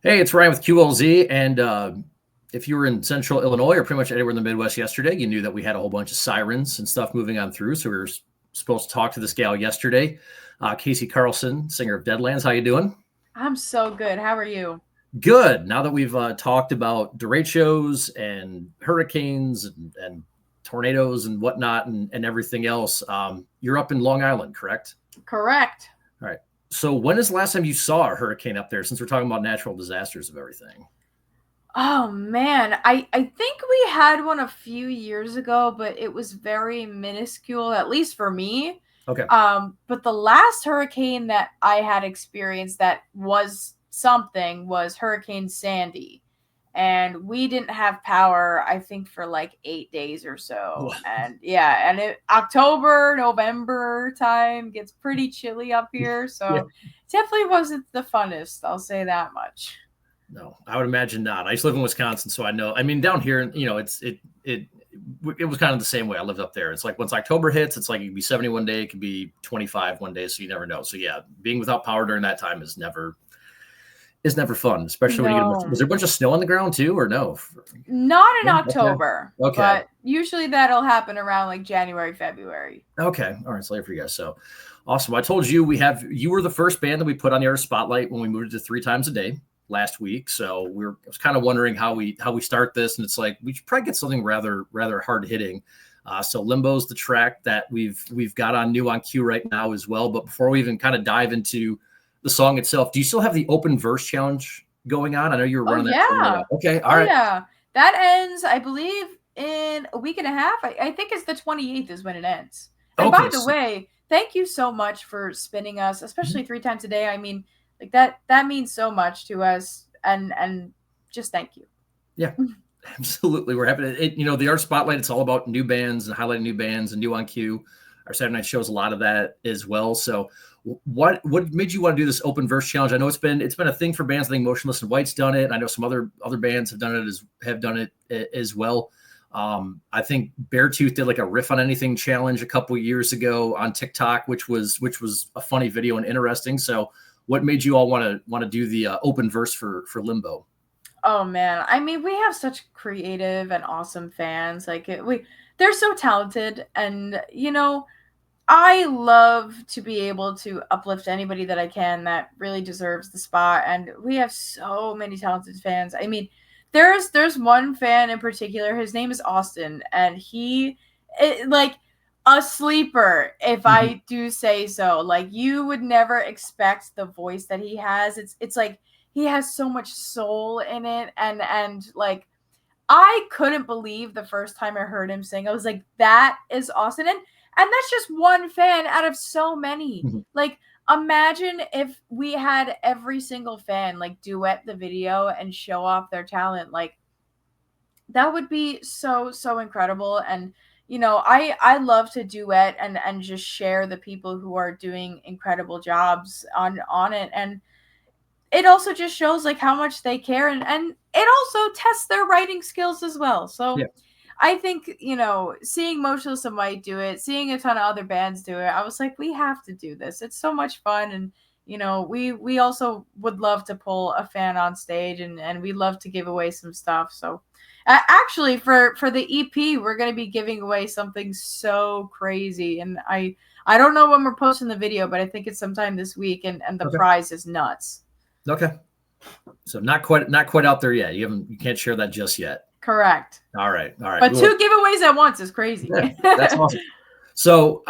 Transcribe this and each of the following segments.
Hey, it's Ryan with QLZ. And if you were in central Illinois or pretty much anywhere in the Midwest yesterday, you knew that we had a whole bunch of sirens and stuff moving on through. So we were supposed to talk to this gal yesterday, Kasey Karlsen, singer of Deadlands. How you doing? I'm so good. How are you? Good. Now that we've talked about derechos and hurricanes and tornadoes and whatnot and everything else, you're up in Long Island, correct? Correct. All right. So when is the last time you saw a hurricane up there, since we're talking about natural disasters of everything? Oh man, I think we had one a few years ago, but it was very minuscule, at least for me. Okay. But the last hurricane that I had experienced that was something was Hurricane Sandy. And we didn't have power, I think, for like 8 days or so. And yeah, and October, November time gets pretty chilly up here. Yeah. So definitely wasn't the funnest, I'll say that much. No, I would imagine not. I used to live in Wisconsin, so I know. I mean, down here, it was kind of the same way. I lived up there. It's like once October hits, it's like it could be 70 one day, it could be 25 one day, so you never know. So yeah, being without power during that time is never fun, especially when you get was No, there a bunch of snow on the ground too, or no? not in Yeah, okay. October, Okay. but usually that'll happen around like January, February. Okay. All right. It's later for you guys. So awesome. I told you you were the first band that we put on the Artist Spotlight when we moved it to 3 times a day last week. So I was kind of wondering how we start this. And it's like, we should probably get something rather hard hitting. So Limbo's the track that we've got on new on queue right now as well. But before we even kind of dive into the song itself, do you still have the open verse challenge going on? I know you were Oh running that for a little yeah. while. Okay. All Oh right. yeah. That ends, I believe, in a week and a half. I think it's the 28th is when it ends. And by Okay. the So, way, thank you so much for spinning us, especially 3 times a day. I mean, like that means so much to us, and just thank you. yeah. Absolutely. We're happy to, the Art Spotlight, it's all about new bands and highlighting new bands and new on cue. Our Saturday night shows a lot of that as well. So what made you want to do this open verse challenge? I know it's been a thing for bands. I think Motionless and White's done it. I know some other bands have done it as well. I think Beartooth did like a riff on anything challenge a couple years ago on TikTok, which was a funny video and interesting. So what made you all want to do the open verse for Limbo? Oh man, I mean, we have such creative and awesome fans. They're so talented, and I love to be able to uplift anybody that I can that really deserves the spot. And we have so many talented fans. I mean, there's one fan in particular. His name is Austin, and like a sleeper, if Mhm. I do say so. Like you would never expect the voice that he has. It's like he has so much soul in it, and like I couldn't believe the first time I heard him sing. I was like, that is awesome. And that's just one fan out of so many. Mhm. Like, imagine if we had every single fan like duet the video and show off their talent. Like, that would be so incredible. And I love to duet and just share the people who are doing incredible jobs on it. And it also just shows like how much they care, and it also tests their writing skills as well. So Yeah. I think, seeing Motionless and White do it, seeing a ton of other bands do it, I was like, we have to do this. It's so much fun. And we also would love to pull a fan on stage, and we love to give away some stuff. So actually, for the EP, we're going to be giving away something so crazy, and I don't know when we're posting the video, but I think it's sometime this week, and the Okay. prize is nuts. Okay. So not quite out there yet. You can't share that just yet. Correct. All right. All right. But Well, two giveaways at once is crazy. yeah, that's awesome. So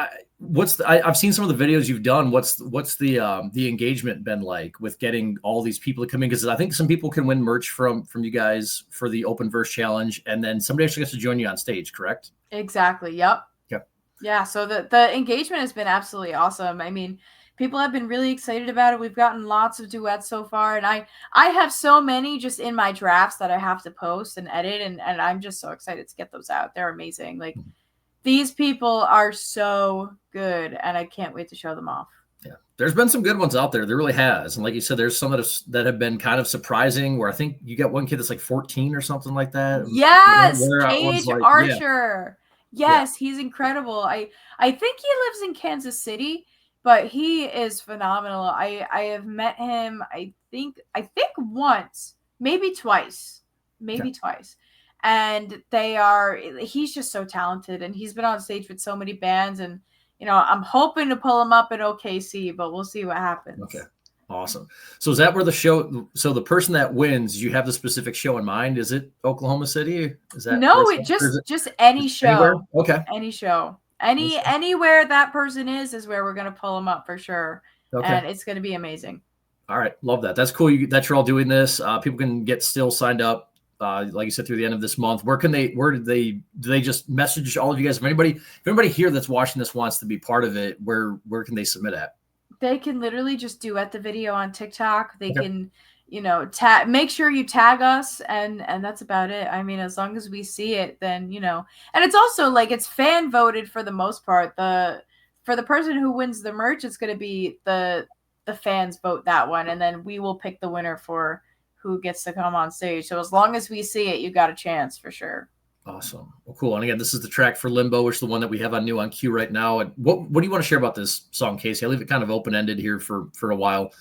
I've seen some of the videos you've done. What's the engagement been like with getting all these people to come in? Because I think some people can win merch from you guys for the open verse challenge, and then somebody actually gets to join you on stage, correct? Exactly. Yep. Yep. Yeah. So the engagement has been absolutely awesome. I mean, people have been really excited about it. We've gotten lots of duets so far, and I have so many just in my drafts that I have to post and edit, and I'm just so excited to get those out. They're amazing. Like these people are so good, and I can't wait to show them off. Yeah, there's been some good ones out there. There really has, and like you said, there's some that have been kind of surprising. Where I think you got one kid that's like 14 or something like that. Yes, Where that one's Cage like, yeah, Archer. yeah. Yes, he's incredible. I think he lives in Kansas City, but he is phenomenal. I have met him. I think once, maybe twice, and he's just so talented, and he's been on stage with so many bands, and I'm hoping to pull him up in OKC, but we'll see what happens. Okay. Awesome. So is that where so the person that wins, you have the specific show in mind? Is it Oklahoma City? Is that no? It just any show. Anywhere? Okay. Any show. Anywhere that person is where we're gonna pull them up for sure. Okay. And it's gonna be amazing. All right, love that. That's cool that you're all doing this. People can get still signed up, like you said, through the end of this month. Where do they just message all of you guys? If anybody here that's watching this wants to be part of it, where can they submit at? They can literally just duet the video on TikTok. They can, make sure you tag us, and that's about it. I mean, as long as we see it, then, and it's also like it's fan voted for the most part. For the person who wins the merch, it's going to be the fans vote that one, and then we will pick the winner for who gets to come on stage. So as long as we see it, you got a chance for sure. Awesome. Well, cool. And again, this is the track for Limbo, which is the one that we have on new on Q right now. And what do you want to share about this song, Kasey? I leave it kind of open-ended here for a while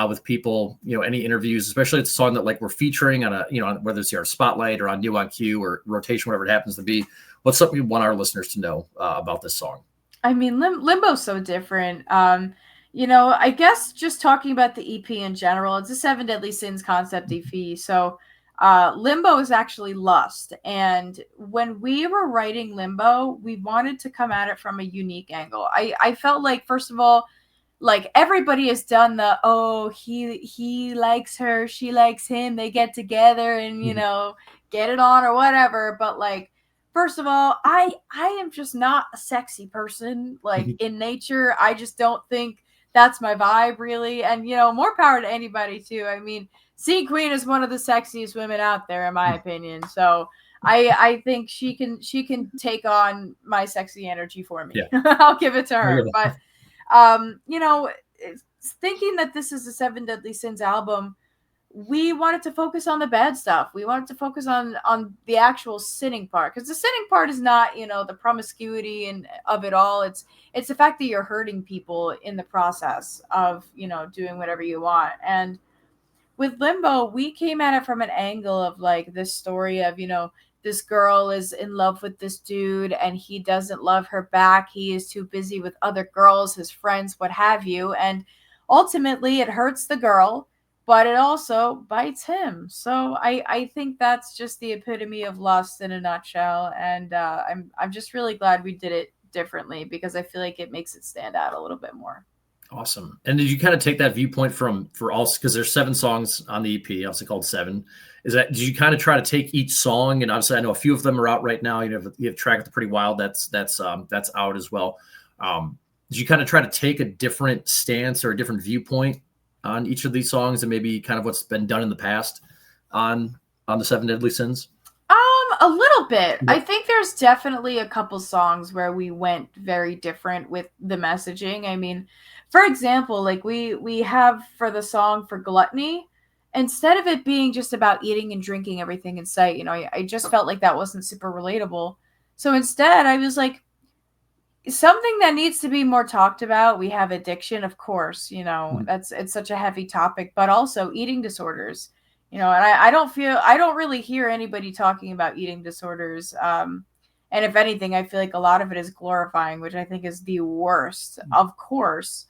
with people, any interviews, especially it's a song that like we're featuring on whether it's our spotlight or on new on Q or rotation, whatever it happens to be. What's something you want our listeners to know about this song? I mean, Limbo's so different. I guess just talking about the EP in general, it's a 7 Deadly Sins concept EP. So Limbo is actually Lust. And when we were writing Limbo, we wanted to come at it from a unique angle. I felt like, first of all, like everybody has done he likes her, she likes him, they get together and, get it on or whatever. But like, first of all, I am just not a sexy person, like in nature. I just don't think that's my vibe really. And, more power to anybody too. I mean, Sea Queen is one of the sexiest women out there, in my opinion. So I think she can take on my sexy energy for me. Yeah. I'll give it to her. But thinking that this is a 7 Deadly Sins album, we wanted to focus on the bad stuff. We wanted to focus on the actual sinning part, because the sinning part is not the promiscuity and of it all. It's the fact that you're hurting people in the process of doing whatever you want. And with Limbo, we came at it from an angle of like this story of, this girl is in love with this dude and he doesn't love her back. He is too busy with other girls, his friends, what have you. And ultimately it hurts the girl, but it also bites him. So I think that's just the epitome of Lust in a nutshell. And I'm just really glad we did it differently, because I feel like it makes it stand out a little bit more. Awesome. And did you kind of take that viewpoint for all, because there's 7 songs on the EP, obviously called 7. Did you kind of try to take each song, and obviously I know a few of them are out right now. You have Track of the Pretty Wild that's out as well. Did you kind of try to take a different stance or a different viewpoint on each of these songs and maybe kind of what's been done in the past on the 7 Deadly Sins? A little bit. I think there's definitely a couple songs where we went very different with the messaging. I mean, for example, like we have for the song for Gluttony, instead of it being just about eating and drinking everything in sight, I just felt like that wasn't super relatable. So instead, I was like, something that needs to be more talked about. We have addiction, of course, it's such a heavy topic, but also eating disorders. And I don't really hear anybody talking about eating disorders. And if anything, I feel like a lot of it is glorifying, which I think is the worst, of course.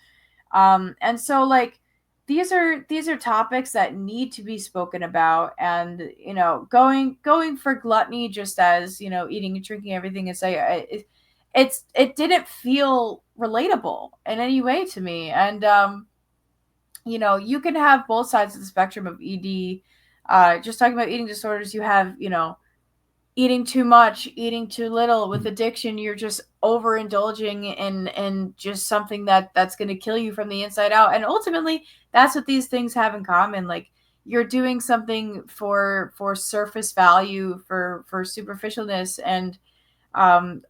And so like, these are topics that need to be spoken about. And, going for Gluttony, just as, eating and drinking everything, it didn't feel relatable in any way to me. And, you can have both sides of the spectrum of ED. Just talking about eating disorders, you have, eating too much, eating too little. With addiction, you're just overindulging in just something that's going to kill you from the inside out. And ultimately, that's what these things have in common. Like, you're doing something for surface value, for superficialness, and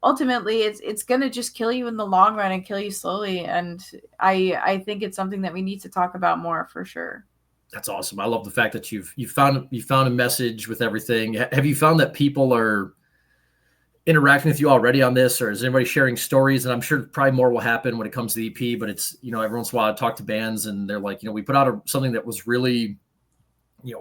ultimately it's going to just kill you in the long run and kill you slowly. And I think it's something that we need to talk about more, for sure. That's awesome. I love the fact that you found a message with everything. Have you found that people are, interacting with you already on this, or is anybody sharing stories? And I'm sure probably more will happen when it comes to the EP, but it's, every once in a while I talk to bands and they're like, we put out something that was really,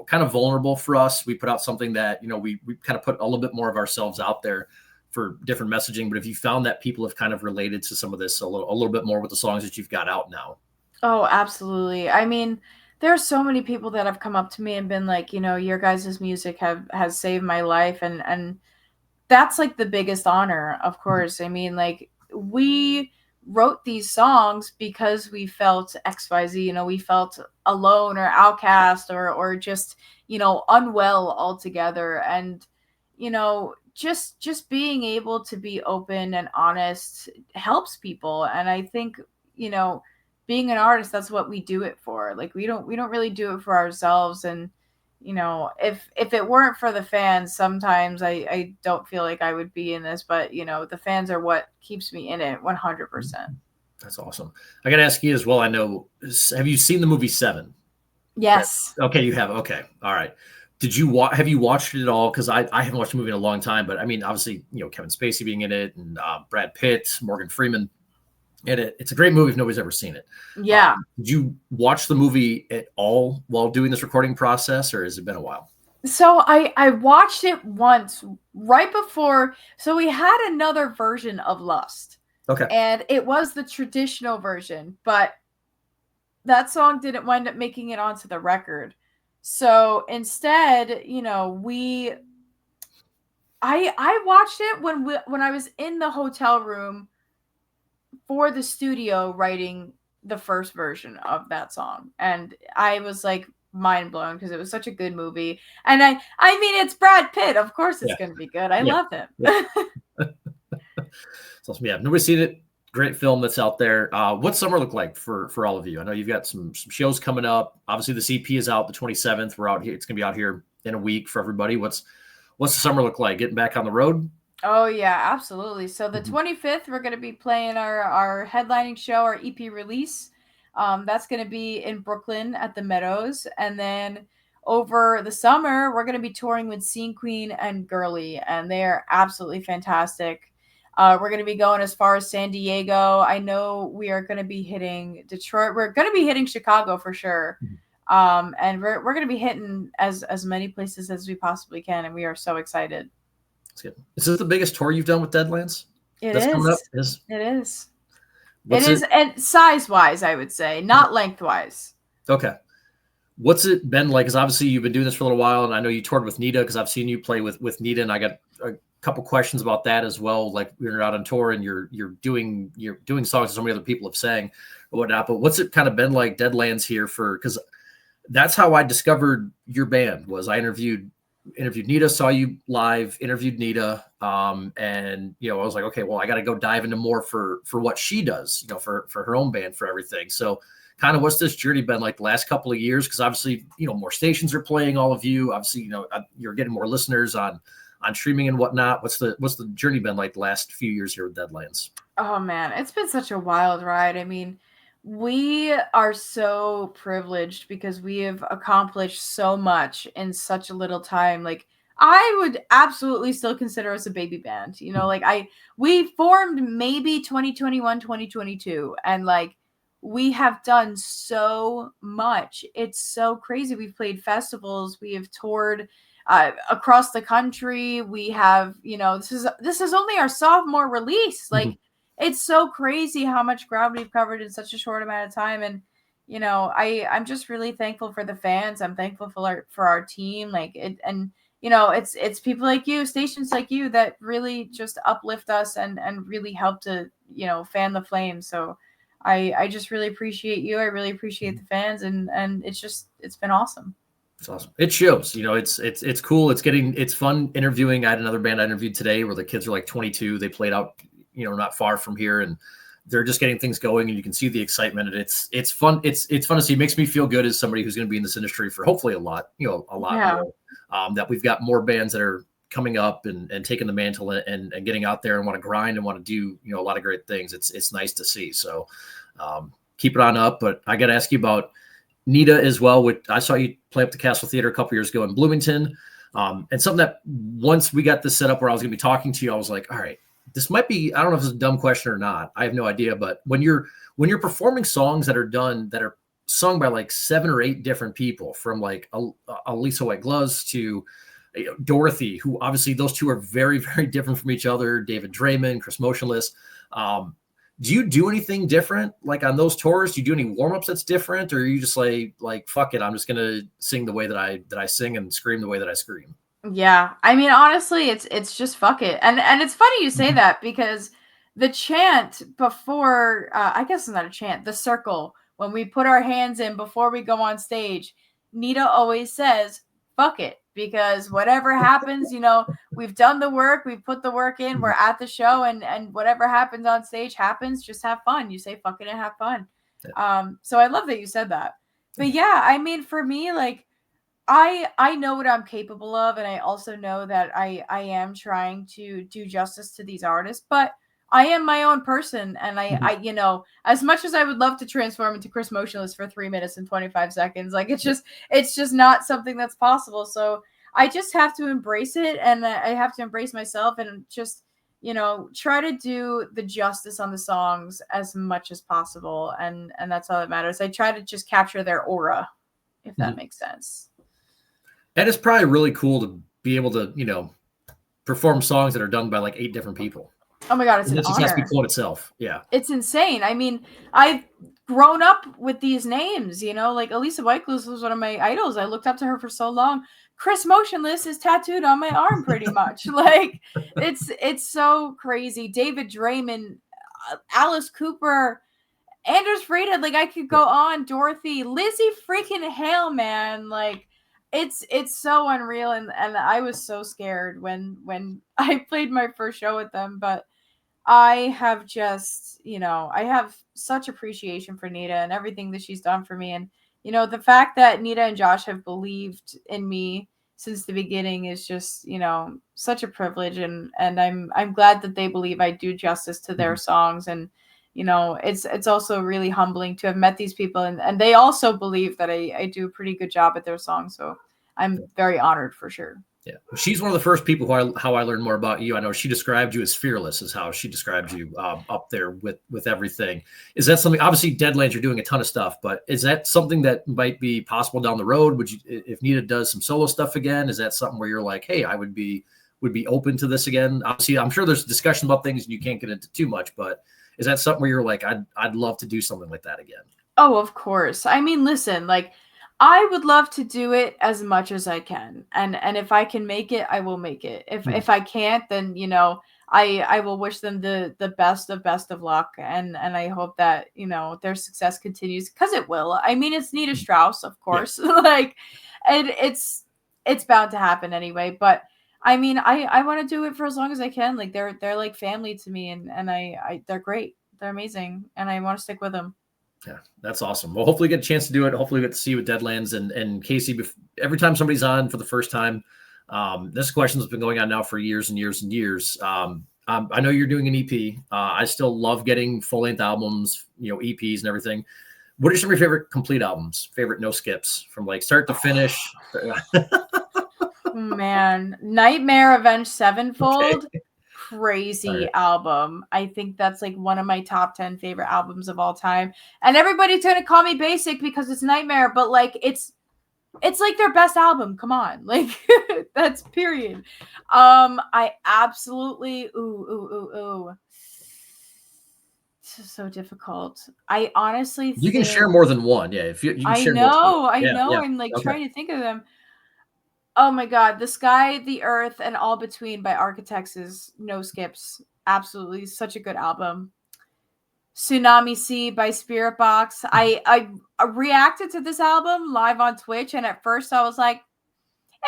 kind of vulnerable for us. We put out something that, we kind of put a little bit more of ourselves out there for different messaging. But if you found that people have kind of related to some of this a little bit more with the songs that you've got out now. Oh, absolutely. I mean, there are so many people that have come up to me and been like, your guys' music has saved my life. And that's like the biggest honor, of course. I mean, like, we wrote these songs because we felt XYZ, we felt alone or outcast or just, unwell altogether. And, just being able to be open and honest helps people. And I think, being an artist, that's what we do it for. Like, we don't really do it for ourselves. And if it weren't for the fans, sometimes I don't feel like I would be in this, but the fans are what keeps me in it 100%. That's awesome. I got to ask you as well. I know, have you seen the movie Seven? Yes. Okay, you have. Okay. All right. Have you watched it at all? Because I haven't watched the movie in a long time, but I mean, obviously, Kevin Spacey being in it and Brad Pitt, Morgan Freeman in it. It's a great movie if nobody's ever seen it. Yeah. Did you watch the movie at all while doing this recording process, or has it been a while? So I watched it once right before. So we had another version of Lust. Okay. And it was the traditional version, but that song didn't wind up making it onto the record. So instead, I watched it when I was in the hotel room for the studio writing the first version of that song. And I was like mind blown because it was such a good movie. And I mean, it's Brad Pitt. Of course it's going to be good. I love him. Yeah. So, nobody's seen it. Great film that's out there. What's summer look like for all of you? I know you've got some shows coming up. Obviously, the CP is out the 27th. We're out here. It's going to be out here in a week for everybody. What's the summer look like? Getting back on the road? Oh, yeah, absolutely. So the 25th, we're going to be playing our headlining show, our EP release. That's going to be in Brooklyn at the Meadows. And then over the summer, we're going to be touring with Scene Queen and Girly, and they're absolutely fantastic. We're going to be going as far as San Diego. I know we are going to be hitting Detroit. We're going to be hitting Chicago for sure. And we're going to be hitting as many places as we possibly can. And we are so excited. That's good. Is this the biggest tour you've done with Deadlands? It is. Coming up? It is. It is. And size-wise, I would say, not lengthwise. Okay. What's it been like? Because obviously you've been doing this for a little while, and I know you toured with Nita because I've seen you play with Nita, and I got a couple questions about that as well. Like, you're out on tour and you're doing songs that so many other people have sang or whatnot. But what's it kind of been like, Deadlands here because that's how I discovered your band. Was I interviewed Nita, saw you live, interviewed Nita, and I was like, okay, well, I got to go dive into more for what she does, for her own band, for everything. So kind of what's this journey been like the last couple of years? Because obviously, more stations are playing all of you. Obviously, you're getting more listeners on streaming and whatnot. What's the journey been like the last few years here with Deadlands? Oh man, it's been such a wild ride. I mean, we are so privileged because we have accomplished so much in such a little time. Like, I would absolutely still consider us a baby band. We formed maybe 2021, 2022, and like, we have done so much. It's so crazy. We've played festivals, we have toured across the country. We have, this is only our sophomore release. Like, it's so crazy how much ground we've covered in such a short amount of time. And, I'm just really thankful for the fans. I'm thankful for our team. Like it, and, it's people like you, stations like you, that really just uplift us and really help to, fan the flame. So I just really appreciate you. I really appreciate the fans, and it's been awesome. It's awesome. It shows, it's cool. It's fun interviewing. I had another band I interviewed today where the kids are like 22. They played out, not far from here, and they're just getting things going, and you can see the excitement, and it's fun. It's fun to see. It makes me feel good as somebody who's going to be in this industry for hopefully a lot more, that we've got more bands that are coming up and taking the mantle and getting out there and want to grind and want to do, a lot of great things. It's nice to see. So keep it on up. But I got to ask you about Nita as well. I saw you play up the Castle Theater a couple years ago in Bloomington. And something that once we got this set up where I was going to be talking to you, I was like, all right, this might be, I don't know if it's a dumb question or not. I have no idea. But when you're performing songs that are sung by like 7 or 8 different people, from like Alisa White Gloves to Dorothy, who obviously those two are very, very different from each other, David Draymond, Chris Motionless. Do you do anything different like on those tours? Do you do any warm-ups that's different, or are you just like fuck it, I'm just gonna sing the way that I sing and scream the way that I scream? Yeah, I mean, honestly, it's just fuck it, and it's funny you say that, because the chant before, I guess it's not a chant, the circle, when we put our hands in before we go on stage, Nita always says fuck it, because whatever happens, we've done the work, we've put the work in, we're at the show, and whatever happens on stage happens. Just have fun. You say fuck it and have fun. So I love that you said that. But yeah, I mean, for me, like, I know what I'm capable of, and I also know that I am trying to do justice to these artists, but I am my own person, and I as much as I would love to transform into Chris Motionless for 3 minutes and 25 seconds, like, it's just not something that's possible. So I just have to embrace it, and I have to embrace myself, and just try to do the justice on the songs as much as possible, and that's all that matters. I try to just capture their aura, if that makes sense. And it's probably really cool to be able to, perform songs that are done by like 8 different people. Oh my God, it's an honor. This just has to be cool in itself. Yeah. It's insane. I mean, I've grown up with these names, like Alisa White Gloves was one of my idols. I looked up to her for so long. Chris Motionless is tattooed on my arm pretty much. Like, it's so crazy. David Draymond, Alice Cooper, Anders Frieda, like, I could go on. Dorothy, Lizzie freaking Hale, man. Like, it's so unreal, and I was so scared when I played my first show with them, but I have just, I have such appreciation for Nita and everything that she's done for me. And, the fact that Nita and Josh have believed in me since the beginning is just, such a privilege. And I'm glad that they believe I do justice to their songs. And, it's also really humbling to have met these people, and they also believe that I do a pretty good job at their songs. So I'm very honored, for sure. Yeah, she's one of the first people how I learned more about you. I know she described you as fearless, is how she described you up there with everything. Is that something? Obviously, Deadlands, you're doing a ton of stuff, but is that something that might be possible down the road? Would you, if Nita does some solo stuff again, is that something where you're like, hey, I would be open to this again? Obviously, I'm sure there's discussion about things and you can't get into too much, but is that something where you're like, I'd love to do something like that again? Oh, of course. I mean, listen, like, I would love to do it as much as I can. And if I can make it, I will make it. If I can't, then, I will wish them the best of luck. And I hope that, their success continues, because it will. I mean, it's Nita Strauss, of course. Yeah. Like, and it's bound to happen anyway. But I mean, I want to do it for as long as I can. Like, they're like family to me, and I they're great. They're amazing. And I want to stick with them. Yeah, that's awesome. Well, hopefully get a chance to do it. Hopefully we get to see you with Deadlands and Kasey. Every time somebody's on for the first time, this question has been going on now for years and years and years. I know you're doing an EP. I still love getting full-length albums, EPs and everything. What are some of your favorite complete albums? Favorite no skips from like start to finish? Man, Nightmare Avenged Sevenfold. Okay. Crazy album. I think that's like one of my top 10 favorite albums of all time. And everybody's gonna call me basic because it's Nightmare, but like it's like their best album. Come on, like that's period. I absolutely This is so difficult. I honestly you can share more than one. Yeah, if you can share know. I'm like trying to think of them. Oh my God, The Sky, the Earth, and All Between by Architects is no skips. Absolutely, such a good album. Tsunami Sea by Spirit Box. I reacted to this album live on Twitch, and at first I was like,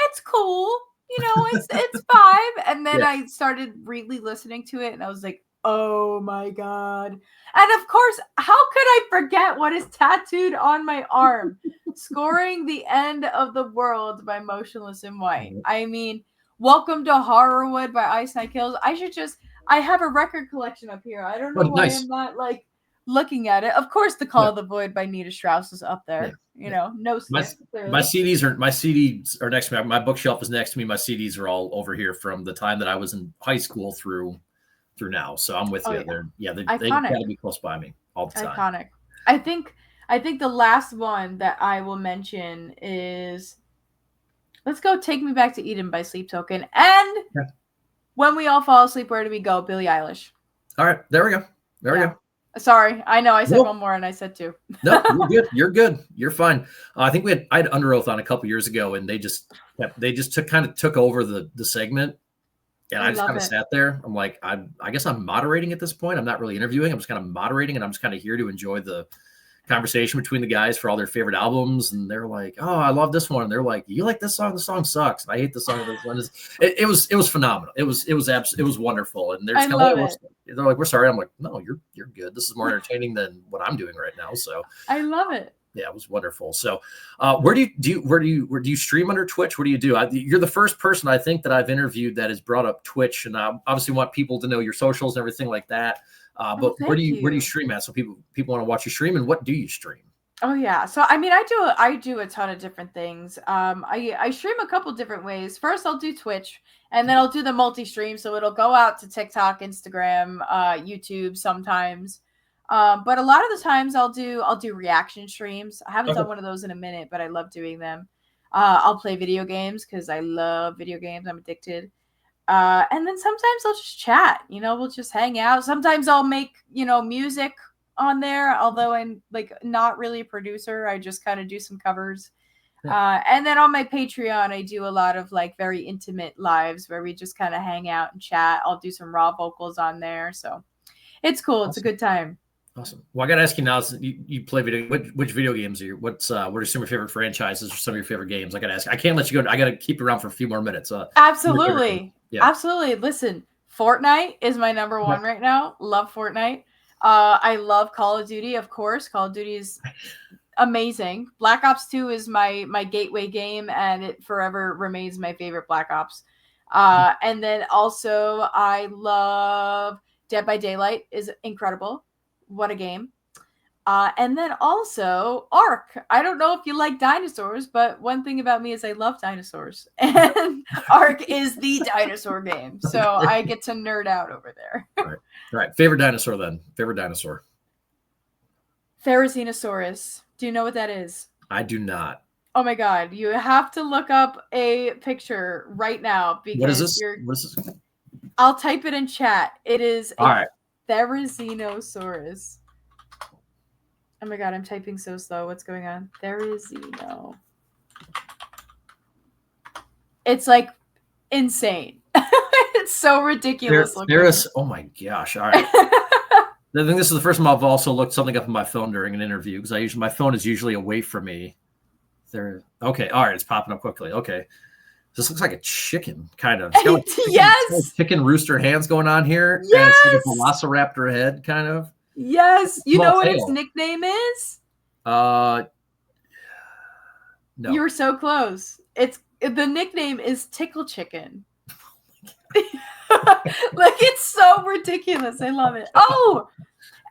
it's cool. It's vibe. And then I started really listening to it, and I was like, oh my God. And of course, how could I forget what is tattooed on my arm? Scoring the End of the World by Motionless in White. I mean, Welcome to Horrorwood by Ice Nine Kills. I have a record collection up here. I don't know why I'm not like, looking at it. Of course, The Call of the Void by Nita Strauss is up there. No skip. My CDs are next to me. My bookshelf is next to me. My CDs are all over here from the time that I was in high school through now. So I'm with you. They gotta be close by me all the time. Iconic. I think the last one that I will mention is, let's go Take Me Back to Eden by Sleep Token. And When We All Fall Asleep, Where Do We Go? Billie Eilish. All right. There we go. There we go. Sorry. I know I said one more and I said two. No, you're good. You're good. You're fine. I think I had Under Oath on a couple years ago, and they just took over the segment. And I just kind of sat there. I'm like, I guess I'm moderating at this point. I'm not really interviewing. I'm just kind of moderating, and I'm just kind of here to enjoy the conversation between the guys for all their favorite albums. And they're like, "Oh, I love this one." And they're like, "You like this song? The song sucks. I hate the song. This one is." It was phenomenal. It was wonderful. And they're like, "We're sorry." I'm like, "No, you're good. This is more entertaining than what I'm doing right now." So I love it. Yeah, it was wonderful. So, where do you stream under Twitch? What do you do? You're the first person I think that I've interviewed that has brought up Twitch, and I obviously want people to know your socials and everything like that. But where do you stream at? So people want to watch you stream, and what do you stream? Oh yeah, so I mean, I do a ton of different things. I stream a couple different ways. First, I'll do Twitch, and then I'll do the multi-stream, so it'll go out to TikTok, Instagram, YouTube sometimes. But a lot of the times I'll do reaction streams. I haven't done one of those in a minute, but I love doing them. I'll play video games because I love video games. I'm addicted. And then sometimes I'll just chat, we'll just hang out. Sometimes I'll make, music on there, although I'm like not really a producer. I just kind of do some covers. And then on my Patreon, I do a lot of like very intimate lives where we just kind of hang out and chat. I'll do some raw vocals on there. So it's cool. Awesome. It's a good time. Awesome. Well, I got to ask you now, you play video, which video games are you? What are some of your favorite franchises or some of your favorite games? I got to ask. I can't let you go. I got to keep you around for a few more minutes. Absolutely. Yeah. Absolutely. Listen, Fortnite is my number one right now. Love Fortnite. I love Call of Duty, of course. Call of Duty is amazing. Black Ops 2 is my gateway game, and it forever remains my favorite Black Ops. And then also I love Dead by Daylight is incredible. What a game. And then also Ark. I don't know if you like dinosaurs, but one thing about me is I love dinosaurs. And Ark is the dinosaur game. So I get to nerd out over there. All right. Favorite dinosaur then? Favorite dinosaur? Therizinosaurus. Do you know what that is? I do not. Oh my God. You have to look up a picture right now. Because what is this? What is this? I'll type it in chat. It is all right. Therizinosaurus. Oh my God, I'm typing so slow. What's going on? Therizino. It's like insane. It's so ridiculous looking. Oh my gosh. All right. I think this is the first time I've also looked something up on my phone during an interview because my phone is usually away from me. Okay. All right. It's popping up quickly. Okay. This looks like a chicken, kind of. Yes. Chicken rooster hands going on here. Yes. And it's like a velociraptor head, kind of. Yes. You know what its nickname is? No. You were so close. The nickname is Tickle Chicken. Like, it's so ridiculous. I love it. Oh,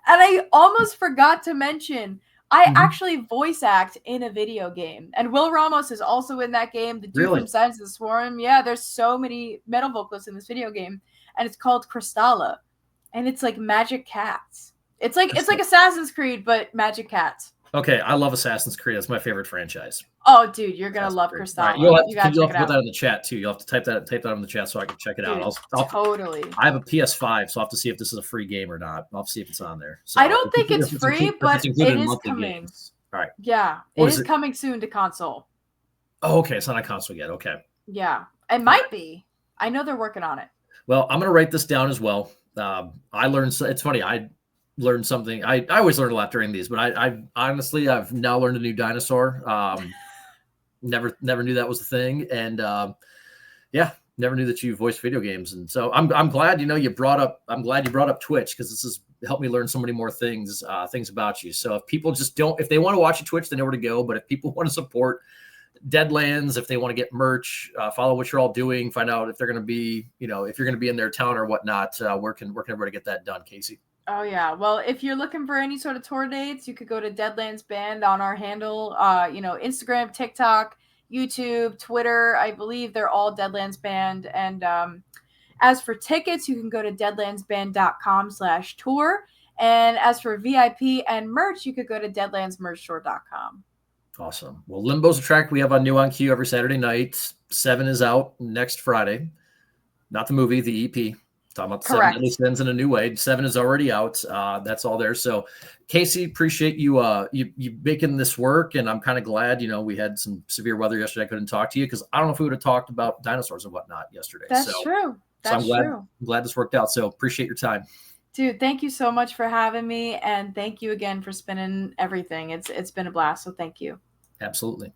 and I almost forgot to mention, I actually voice act in a video game, and Will Ramos is also in that game. The dude from Silence of the Swarm. Yeah, there's so many metal vocalists in this video game, and it's called Crystalla, and it's like magic cats. It's like Assassin's Creed, but magic cats. Okay, I love Assassin's Creed. That's my favorite franchise. Oh, dude, you're gonna love Crystalla. Right, you'll have to put that in the chat too. You'll have to type that in the chat so I can check it out. Totally. I have a PS5, so I'll have to see if this is a free game or not. I'll have to see if it's on there. So I don't think it's free, but it is coming. Games. All right. Yeah, it is coming soon to console. Oh, okay. It's not on console yet. Okay. Yeah, it might be. I know they're working on it. Well, I'm gonna write this down as well. I learned. It's funny. I learned something. I always learn a lot during these, but I honestly I've now learned a new dinosaur. Never knew that was the thing, and never knew that you voiced video games. And so I'm glad you brought up Twitch, because this has helped me learn so many more things about you. So if people if they want to watch your Twitch, they know where to go. But if people want to support Deadlands, if they want to get merch, follow what you're all doing, find out if they're going to be, if you're going to be in their town or whatnot, where can everybody get that done, Kasey? Oh yeah. Well, if you're looking for any sort of tour dates, you could go to Deadlands Band on our handle. Instagram, TikTok, YouTube, Twitter. I believe they're all Deadlands Band. And as for tickets, you can go to deadlandsband.com/tour. And as for VIP and merch, you could go to deadlandsmerchstore.com. Awesome. Well, Limbo's a track we have on New on Q every Saturday night. 7 is out next Friday. Not the movie, the EP. Talking about the Seven Deadly Correct. Sins in a new way. 7 is already out. That's all there. So, Kasey, appreciate you you making this work, and I'm kind of glad. We had some severe weather yesterday. I couldn't talk to you because I don't know if we would have talked about dinosaurs and whatnot yesterday. That's true. So I'm That's true. glad this worked out. So appreciate your time. Dude, thank you so much for having me, and thank you again for spinning everything. It's been a blast, so thank you. Absolutely.